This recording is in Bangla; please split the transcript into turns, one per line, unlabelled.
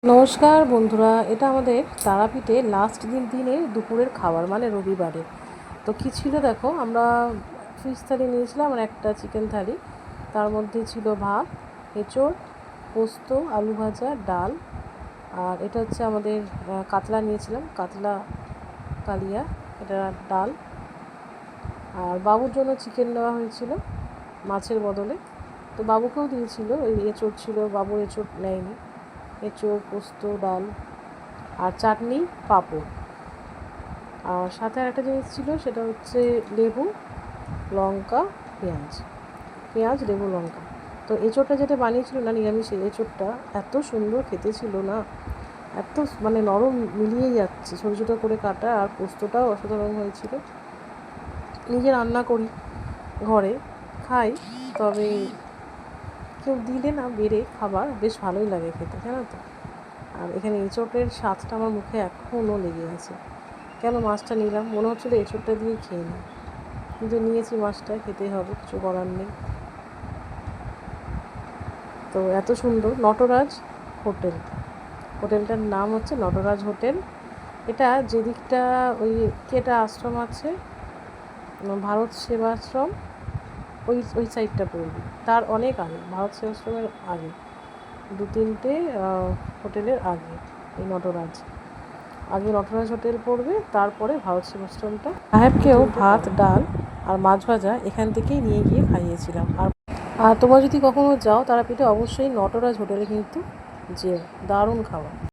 নমস্কার বন্ধুরা, এটা আমাদের তারাপীঠে লাস্ট দিনের দুপুরের খাবার, মানে রবিবারে। তো কী ছিল দেখো, আমরা ফিশ থালি নিয়েছিলাম আর একটা চিকেন থালি। তার মধ্যে ছিল ভাত, এঁচোড়, পোস্ত, আলু ভাজা, ডাল। আর এটা হচ্ছে আমাদের কাতলা নিয়েছিলাম, কাতলা কালিয়া, এটা ডাল। আর বাবুর জন্য চিকেন নেওয়া হয়েছিল মাছের বদলে। তো বাবুকেও দিয়েছিল, ওই এঁচোড় ছিল, বাবুর এঁচোড় নেয়নি। এঁচোড়, পোস্ত, ডাল আর চাটনি, পাঁপড়। আর সাথে আরেকটা জিনিস ছিল, সেটা হচ্ছে লেবু, লঙ্কা, পেঁয়াজ, লেবু, লঙ্কা। তো এঁচোড়টা যেটা বানিয়েছিল না, নিরামিষ এঁচোড়টা এত সুন্দর খেতে ছিল না, এত মানে নরম, মিলিয়ে যাচ্ছে, ছোটো ছোটো করে কাটা। আর পোস্তটাও অসাধারণ হয়েছিল। নিজে রান্না করি, ঘরে খাই, তবে কেউ দিলে না বেড়ে খাবার বেশ ভালোই লাগে খেতে, জানো তো। আর এখানে এঁচোড়ের স্বাদটা আমার মুখে এখনও লেগে আছে। কেন মাছটা নিলাম, মনে হচ্ছিলো এঁচোড়টা দিয়ে খেয়ে নিই, কিন্তু নিয়েছি মাছটা, খেতেই হবে, কিছু করার নেই। তো এত সুন্দর নটরাজ হোটেল, হোটেলটার নাম হচ্ছে নটরাজ হোটেল। এটা যেদিকটা ওই কেটা আশ্রম আছে, ভারত সেবাশ্রম, ওই সাইডটা পড়বে, তার অনেক আগে, ভারত সেবাশ্রমের আগে, 2-3টে হোটেলের আগে এই নটরাজ। আগে নটরাজ হোটেল পড়বে, তারপরে ভারত সেবাশ্রমটা। সাহেবকেও ভাত, ডাল আর মাছ ভাজা এখান থেকেই নিয়ে গিয়ে খাইয়েছিলাম। আর তোমরা যদি কখনো যাও তারাপীঠে, অবশ্যই নটরাজ হোটেলে কিন্তু যেও, দারুণ খাবার।